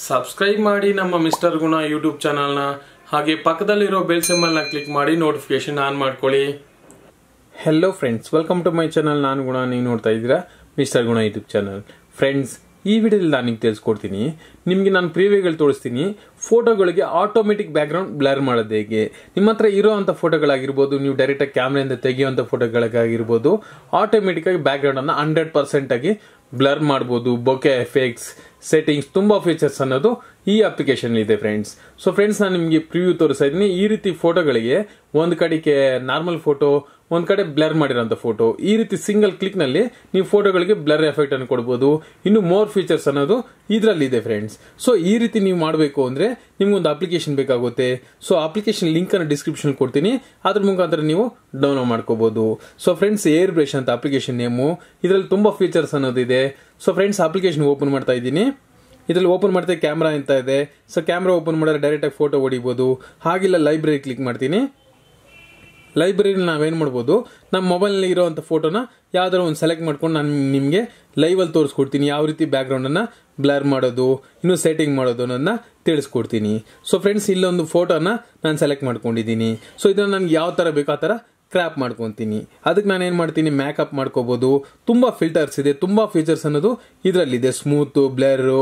Subscribe ಮಾಡಿ ನಮ್ಮ mister ಗುಣ ಯೂಟ್ಯೂಬ್ ಚಾನಲ್ನ. ಹಾಗೆ ಪಕ್ಕದಲ್ಲಿರೋ ಬೆಲ್ ಸಿಂಬಲ್ನ ಕ್ಲಿಕ್ ಮಾಡಿ ನೋಟಿಫಿಕೇಶನ್ ಆನ್ ಮಾಡ್ಕೊಳ್ಳಿ. Hello friends, welcome to my channel. ನಾನು ಗುಣ, ನೀವು ನೋಡ್ತಾ ಇದ್ದೀರಾ ಮಿಸ್ಟರ್ ಗುಣ ಯೂಟ್ಯೂಬ್ ಚಾನಲ್. ಫ್ರೆಂಡ್ಸ್, ಈ ವಿಡಿಯೋದಲ್ಲಿ ನಾನು ನಿಮ್ಗೆ ತಿಳಿಸ್ಕೊಡ್ತೀನಿ, ನಿಮಗೆ ನಾನು ಪ್ರಿವ್ಯೂಗಳು ತೋರಿಸ್ತೀನಿ. ಫೋಟೋಗಳಿಗೆ ಆಟೋಮೆಟಿಕ್ ಬ್ಯಾಕ್ಗ್ರೌಂಡ್ ಬ್ಲರ್ ಮಾಡೋದು ಹೇಗೆ. ನಿಮ್ಮ ಹತ್ರ ಇರೋವಂಥ ಫೋಟೋಗಳಾಗಿರ್ಬೋದು, ನೀವು ಡೈರೆಕ್ಟಾಗಿ ಕ್ಯಾಮ್ರಾದಿಂದ ತೆಗೆಯುವಂಥ ಫೋಟೋಗಳಿಗಾಗಿರ್ಬೋದು, ಆಟೋಮೆಟಿಕ್ಕಾಗಿ ಬ್ಯಾಕ್ಗ್ರೌಂಡನ್ನು 100% ಆಗಿ ಬ್ಲರ್ ಮಾಡ್ಬೋದು. ಬೊಕೆ ಎಫೆಕ್ಟ್ಸ್, ಸೆಟ್ಟಿಂಗ್ಸ್, ತುಂಬ ಫೀಚರ್ಸ್ ಅನ್ನೋದು ಈ ಅಪ್ಲಿಕೇಶನ್ ಇದೆ ಫ್ರೆಂಡ್ಸ್. ಸೊ ಫ್ರೆಂಡ್ಸ್, ನಾನು ನಿಮಗೆ ಪ್ರಿವ್ಯೂ ತೋರಿಸ್ತಾ ಇದ್ದೀನಿ. ಈ ರೀತಿ ಫೋಟೋಗಳಿಗೆ ಒಂದು ಕಡೆಗೆ ನಾರ್ಮಲ್ ಫೋಟೋ, ಒಂದು ಕಡೆ ಬ್ಲರ್ ಮಾಡಿರೋಂಥ ಫೋಟೋ, ಈ ರೀತಿ ಸಿಂಗಲ್ ಕ್ಲಿಕ್ ನಲ್ಲಿ ನೀವು ಫೋಟೋಗಳಿಗೆ ಬ್ಲರ್ ಎಫೆಕ್ಟ್ ಅನ್ನು ಕೊಡಬಹುದು. ಇನ್ನು ಮೋರ್ ಫೀಚರ್ಸ್ ಅನ್ನೋದು ಇದರಲ್ಲಿ ಇದೆ ಫ್ರೆಂಡ್ಸ್. ಸೊ ಈ ರೀತಿ ನೀವು ಮಾಡಬೇಕು ಅಂದ್ರೆ ನಿಮ್ಗೊಂದು ಅಪ್ಲಿಕೇಶನ್ ಬೇಕಾಗುತ್ತೆ. ಸೊ ಅಪ್ಲಿಕೇಶನ್ ಲಿಂಕ್ ಅನ್ನು ಡಿಸ್ಕ್ರಿಪ್ಷನ್ ಕೊಡ್ತೀನಿ, ಅದ್ರ ಮುಖಾಂತರ ನೀವು ಡೌನ್ಲೋಡ್ ಮಾಡ್ಕೋಬಹುದು. ಸೊ ಫ್ರೆಂಡ್ಸ್, ಏರ್ ಬ್ರಷ್ ಅಂತ ಅಪ್ಲಿಕೇಶನ್ ನೇಮು. ಇದರಲ್ಲಿ ತುಂಬಾ ಫೀಚರ್ಸ್ ಅನ್ನೋದಿದೆ. ಸೊ ಫ್ರೆಂಡ್ಸ್, ಅಪ್ಲಿಕೇಶನ್ ಓಪನ್ ಮಾಡ್ತಾ ಇದ್ದೀನಿ. ಇದರಲ್ಲಿ ಓಪನ್ ಮಾಡ್ತಾ ಕ್ಯಾಮ್ರಾ ಅಂತ ಇದೆ. ಸೊ ಕ್ಯಾಮ್ರಾ ಓಪನ್ ಮಾಡಿದ್ರೆ ಡೈರೆಕ್ಟ್ ಆಗಿ ಫೋಟೋ ಹೊಡಿಬಹುದು. ಹಾಗಿಲ್ಲ ಲೈಬ್ರರಿ ಕ್ಲಿಕ್ ಮಾಡ್ತೀನಿ. ಲೈಬ್ರರಿಲಿ ನಾವೇನು ಮಾಡ್ಬೋದು, ನಮ್ಮ ಮೊಬೈಲ್ನಲ್ಲಿ ಇರೋವಂಥ ಫೋಟೋನ ಯಾವ್ದಾರು ಒಂದು ಸೆಲೆಕ್ಟ್ ಮಾಡ್ಕೊಂಡು ನಾನು ನಿಮಗೆ ಲೈವಲ್ಲಿ ತೋರಿಸ್ಕೊಡ್ತೀನಿ. ಯಾವ ರೀತಿ ಬ್ಯಾಕ್ಗ್ರೌಂಡನ್ನು ಬ್ಲರ್ ಮಾಡೋದು, ಇನ್ನೂ ಸೆಟ್ಟಿಂಗ್ ಮಾಡೋದು ಅನ್ನೋದನ್ನ ತಿಳಿಸ್ಕೊಡ್ತೀನಿ. ಸೊ ಫ್ರೆಂಡ್ಸ್, ಇಲ್ಲೊಂದು ಫೋಟೋನ ನಾನು ಸೆಲೆಕ್ಟ್ ಮಾಡ್ಕೊಂಡಿದ್ದೀನಿ. ಸೊ ಇದನ್ನು ನನಗೆ ಯಾವ ಥರ ಬೇಕೋ ಆ ಥರ ಕ್ರಾಪ್ ಮಾಡ್ಕೊತೀನಿ. ಅದಕ್ಕೆ ನಾನು ಏನು ಮಾಡ್ತೀನಿ, ಮೇಕಪ್ ಮಾಡ್ಕೋಬಹುದು. ತುಂಬ ಫಿಲ್ಟರ್ಸ್ ಇದೆ, ತುಂಬ ಫೀಚರ್ಸ್ ಅನ್ನೋದು ಇದರಲ್ಲಿದೆ. ಸ್ಮೂತು, ಬ್ಲರು,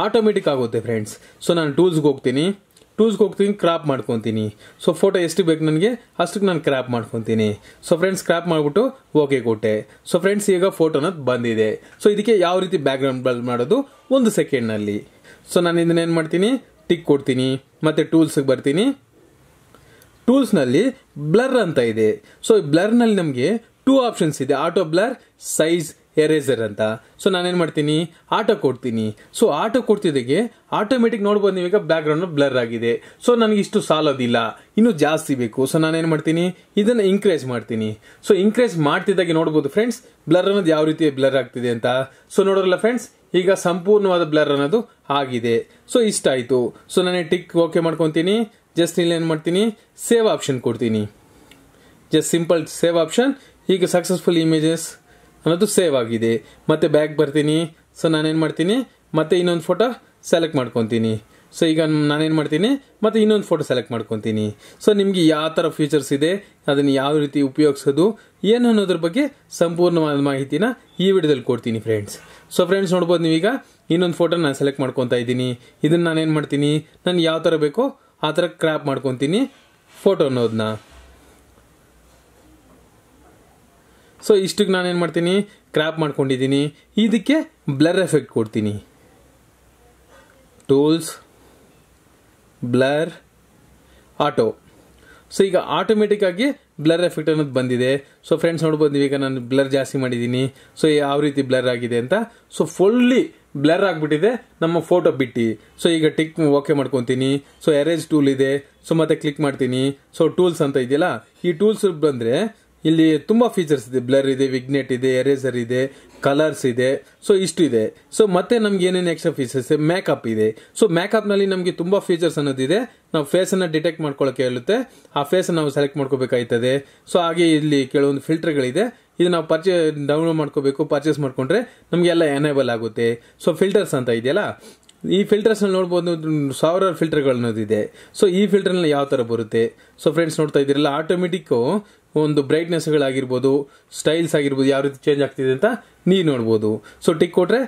ಆಟೋಮೆಟಿಕ್ ಆಗುತ್ತೆ ಫ್ರೆಂಡ್ಸ್. ಸೊ ನಾನು ಟೂಲ್ಸ್ಗೆ ಹೋಗ್ತೀನಿ, ಕ್ರಾಪ್ ಮಾಡ್ಕೊತೀನಿ. ಸೊ ಫೋಟೋ ಎಷ್ಟು ಬೇಕು ನನಗೆ ಅಷ್ಟಕ್ಕೆ ನಾನು ಕ್ರಾಪ್ ಮಾಡ್ಕೊತೀನಿ. ಸೊ ಫ್ರೆಂಡ್ಸ್, ಕ್ರಾಪ್ ಮಾಡಿಬಿಟ್ಟು ಓಕೆ ಕೊಟ್ಟೆ. ಸೊ ಫ್ರೆಂಡ್ಸ್, ಈಗ ಫೋಟೋನ ಬಂದಿದೆ. ಸೊ ಇದಕ್ಕೆ ಯಾವ ರೀತಿ ಬ್ಯಾಕ್ಗ್ರೌಂಡ್ ಬ್ಲರ್ ಮಾಡೋದು 1 ಸೆಕೆಂಡ್ನಲ್ಲಿ. ಸೊ ನಾನು ಇದನ್ನ ಏನು ಮಾಡ್ತೀನಿ, ಟಿಕ್ ಕೊಡ್ತೀನಿ, ಮತ್ತೆ ಟೂಲ್ಸ್ಗೆ ಬರ್ತೀನಿ. ಟೂಲ್ಸ್ನಲ್ಲಿ ಬ್ಲರ್ ಅಂತ ಇದೆ. ಸೊ ಬ್ಲರ್ನಲ್ಲಿ ನಮಗೆ 2 ಆಪ್ಷನ್ಸ್ ಇದೆ, ಆಟೋ ಬ್ಲರ್, ಸೈಜ್, ಎರೇಸರ್ ಅಂತ. ಸೊ ನಾನೇನು ಮಾಡ್ತೀನಿ, ಆಟೋ ಕೊಡ್ತೀನಿ. ಸೊ ಆಟೋ ಕೊಡ್ತಿದ್ದಕ್ಕೆ ಆಟೋಮೆಟಿಕ್ ನೋಡ್ಬೋದು ನೀವೀಗ ಬ್ಯಾಕ್ಗ್ರೌಂಡ್ ಬ್ಲರ್ ಆಗಿದೆ. ಸೊ ನನಗೆ ಇಷ್ಟು ಸಾಲೋದಿಲ್ಲ, ಇನ್ನೂ ಜಾಸ್ತಿ ಬೇಕು. ಸೊ ನಾನೇನು ಮಾಡ್ತೀನಿ, ಇದನ್ನು ಇನ್ಕ್ರೇಸ್ ಮಾಡ್ತೀನಿ. ಸೊ ಇನ್ಕ್ರೇಸ್ ಮಾಡ್ತಿದ್ದಾಗೆ ನೋಡ್ಬೋದು ಫ್ರೆಂಡ್ಸ್, ಬ್ಲರ್ ಅನ್ನೋದು ಯಾವ ರೀತಿ ಬ್ಲರ್ ಆಗ್ತಿದೆ ಅಂತ. ಸೊ ನೋಡೋರಲ್ಲ ಫ್ರೆಂಡ್ಸ್, ಈಗ ಸಂಪೂರ್ಣವಾದ ಬ್ಲರ್ ಅನ್ನೋದು ಆಗಿದೆ. ಸೊ ಇಷ್ಟ ಆಯ್ತು. ಸೊ ನಾನೇ ಟಿಕ್ ಓಕೆ ಮಾಡ್ಕೊತೀನಿ. ಜಸ್ಟ್ ಇಲ್ಲಿ ಏನು ಮಾಡ್ತೀನಿ, ಸೇವ್ ಆಪ್ಷನ್ ಕೊಡ್ತೀನಿ. Just simple save option. ಈಗ ಸಕ್ಸಸ್ಫುಲ್ ಇಮೇಜಸ್ ಅನ್ನೋದು ಸೇವ್ ಆಗಿದೆ. ಮತ್ತೆ ಬ್ಯಾಕ್ ಬರ್ತೀನಿ. ಸೊ ನಾನೇನು ಮಾಡ್ತೀನಿ, ಮತ್ತೆ ಇನ್ನೊಂದು ಫೋಟೋ ಸೆಲೆಕ್ಟ್ ಮಾಡ್ಕೊತೀನಿ. ಸೊ ಈಗ ನಾನೇನು ಮಾಡ್ತೀನಿ, ಮತ್ತೆ ಇನ್ನೊಂದು ಫೋಟೋ ಸೆಲೆಕ್ಟ್ ಮಾಡ್ಕೊತೀನಿ. ಸೊ ನಿಮಗೆ ಯಾವ ಥರ ಫೀಚರ್ಸ್ ಇದೆ, ಅದನ್ನು ಯಾವ ರೀತಿ ಉಪಯೋಗಿಸೋದು ಏನು ಅನ್ನೋದ್ರ ಬಗ್ಗೆ ಸಂಪೂರ್ಣವಾದ ಮಾಹಿತಿನ ಈ ವಿಡಿಯೋದಲ್ಲಿ ಕೊಡ್ತೀನಿ ಫ್ರೆಂಡ್ಸ್. ಸೊ ಫ್ರೆಂಡ್ಸ್, ನೋಡ್ಬೋದು ನೀವೀಗ ಇನ್ನೊಂದು ಫೋಟೋ ನಾನು ಸೆಲೆಕ್ಟ್ ಮಾಡ್ಕೊತಾ ಇದ್ದೀನಿ. ಇದನ್ನು ನಾನೇನು ಮಾಡ್ತೀನಿ, ನಾನು ಯಾವ ಥರ ಬೇಕೋ ಆ ಥರ ಕ್ರಾಪ್ ಮಾಡ್ಕೊತೀನಿ ಫೋಟೋ ಅನ್ನೋದನ್ನ. ಸೊ ಇಷ್ಟಕ್ಕೆ ನಾನೇನು ಮಾಡ್ತೀನಿ, ಕ್ರಾಪ್ ಮಾಡ್ಕೊಂಡಿದ್ದೀನಿ. ಇದಕ್ಕೆ ಬ್ಲರ್ ಎಫೆಕ್ಟ್ ಕೊಡ್ತೀನಿ. Tools, blur, auto. ಸೊ ಈಗ ಆಟೋಮೆಟಿಕ್ ಆಗಿ ಬ್ಲರ್ ಎಫೆಕ್ಟ್ ಅನ್ನೋದು ಬಂದಿದೆ. ಸೊ ಫ್ರೆಂಡ್ಸ್, ನೋಡ್ಬೋದು ನೀವೀಗ ನಾನು ಬ್ಲರ್ ಜಾಸ್ತಿ ಮಾಡಿದ್ದೀನಿ. ಸೊ ಯಾವ ರೀತಿ ಬ್ಲರ್ ಆಗಿದೆ ಅಂತ. ಸೊ ಫುಲ್ಲಿ ಬ್ಲರ್ ಆಗಿಬಿಟ್ಟಿದೆ ನಮ್ಮ ಫೋಟೋ ಬಿಟ್ಟು. ಸೊ ಈಗ ಟಿಕ್ ಓಕೆ ಮಾಡ್ಕೊತೀನಿ. ಸೊ ಎರೇಸ್ ಟೂಲ್ ಇದೆ. ಸೊ ಮತ್ತೆ ಕ್ಲಿಕ್ ಮಾಡ್ತೀನಿ. ಸೊ ಟೂಲ್ಸ್ ಅಂತ ಇದೆಯಲ್ಲ, ಈ ಟೂಲ್ಸ್ ಬಂದರೆ ಇಲ್ಲಿ ತುಂಬಾ ಫೀಚರ್ಸ್ ಇದೆ. ಬ್ಲರ್ ಇದೆ, ವಿಗ್ನೆಟ್ ಇದೆ, ಎರೇಸರ್ ಇದೆ, ಕಲರ್ಸ್ ಇದೆ. ಸೊ ಇಷ್ಟು ಇದೆ. ಸೊ ಮತ್ತೆ ನಮ್ಗೆ ಏನೇನು ಎಕ್ಸ್ಟ್ರಾ ಫೀಚರ್ಸ್, ಮೇಕಪ್ ಇದೆ. ಸೊ ಮೇಕಪ್ ನಲ್ಲಿ ನಮಗೆ ತುಂಬಾ ಫೀಚರ್ಸ್ ಅನ್ನೋದಿದೆ. ನಾವು ಫೇಸ್ ಅನ್ನ ಡಿಟೆಕ್ಟ್ ಮಾಡ್ಕೊಳ್ಳೋಕೆ ಹೇಳುತ್ತೆ. ಆ ಫೇಸ್ ನಾವು ಸೆಲೆಕ್ಟ್ ಮಾಡ್ಕೋಬೇಕಾಯ್ತದೆ. ಸೊ ಹಾಗೆ ಇಲ್ಲಿ ಕೆಲವೊಂದು ಫಿಲ್ಟರ್ಗಳಿದೆ. ಇದು ನಾವು ಡೌನ್ಲೋಡ್ ಮಾಡ್ಕೋಬೇಕು. ಪರ್ಚೇಸ್ ಮಾಡ್ಕೊಂಡ್ರೆ ನಮಗೆಲ್ಲ ಎನೇಬಲ್ ಆಗುತ್ತೆ. ಸೊ ಫಿಲ್ಟರ್ಸ್ ಅಂತ ಇದೆಯಲ್ಲ, ಈ ಫಿಲ್ಟರ್ಸ್ ನಲ್ಲಿ ನೋಡಬಹುದು 1000 ಫಿಲ್ಟರ್ಗಳು ಅನ್ನೋದಿದೆ. ಸೊ ಈ ಫಿಲ್ಟರ್ ನಲ್ಲಿ ಯಾವ ತರ ಬರುತ್ತೆ. ಸೊ ಫ್ರೆಂಡ್ಸ್, ನೋಡ್ತಾ ಇದ್ದೀರಲ್ಲ, ಆಟೋಮೆಟಿಕ್ ಒಂದು ಬ್ರೈಟ್ನೆಸ್ಗಳಾಗಿರ್ಬೋದು, ಸ್ಟೈಲ್ಸ್ ಆಗಿರ್ಬೋದು, ಯಾವ ರೀತಿ ಚೇಂಜ್ ಆಗ್ತಿದೆ ಅಂತ ನೀವು ನೋಡ್ಬೋದು. ಸೊ ಟಿಕ್ ಕೊಟ್ರೆ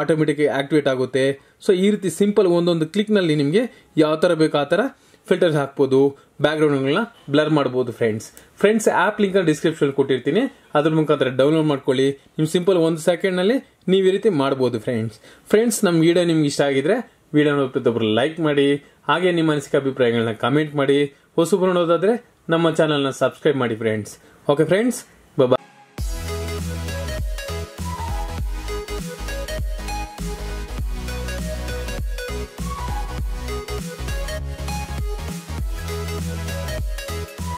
ಆಟೋಮೆಟಿಕ್ ಆಕ್ಟಿವೇಟ್ ಆಗುತ್ತೆ. ಸೊ ಈ ರೀತಿ ಸಿಂಪಲ್ ಒಂದೊಂದು ಕ್ಲಿಕ್ ನಲ್ಲಿ ನಿಮಗೆ ಯಾವ ತರ ಬೇಕು ಆ ತರ ಫಿಲ್ಟರ್ಸ್ ಹಾಕ್ಬೋದು, ಬ್ಯಾಕ್ಗ್ರೌಂಡ್ಗಳನ್ನ ಬ್ಲರ್ ಮಾಡ್ಬೋದು ಫ್ರೆಂಡ್ಸ್. ಆ್ಯಪ್ ಲಿಂಕ್ ಡಿಸ್ಕ್ರಿಪ್ಷನ್ ಕೊಟ್ಟಿರ್ತೀನಿ, ಅದ್ರ ಮುಖಾಂತರ ಡೌನ್ಲೋಡ್ ಮಾಡ್ಕೊಳ್ಳಿ. ನಿಮ್ ಸಿಂಪಲ್ 1 ಸೆಕೆಂಡ್ನಲ್ಲಿ ನೀವು ಈ ರೀತಿ ಮಾಡ್ಬೋದು ಫ್ರೆಂಡ್ಸ್. ನಮ್ಮ ವಿಡಿಯೋ ನಿಮ್ಗೆ ಇಷ್ಟ ಆಗಿದ್ರೆ ವಿಡಿಯೋನ ಪ್ರತಿಯೊಬ್ಬರು ಲೈಕ್ ಮಾಡಿ. ಹಾಗೆ ನಿಮ್ಮ ಅನಿಸಿಕೆ ಅಭಿಪ್ರಾಯಗಳನ್ನ ಕಮೆಂಟ್ ಮಾಡಿ. ಹೊಸಬರು ನೋಡೋದಾದ್ರೆ ನಮ್ಮ ಚಾನಲ್ನ ಸಬ್ಸ್ಕ್ರೈಬ್ ಮಾಡಿ ಫ್ರೆಂಡ್ಸ್. Okay friends.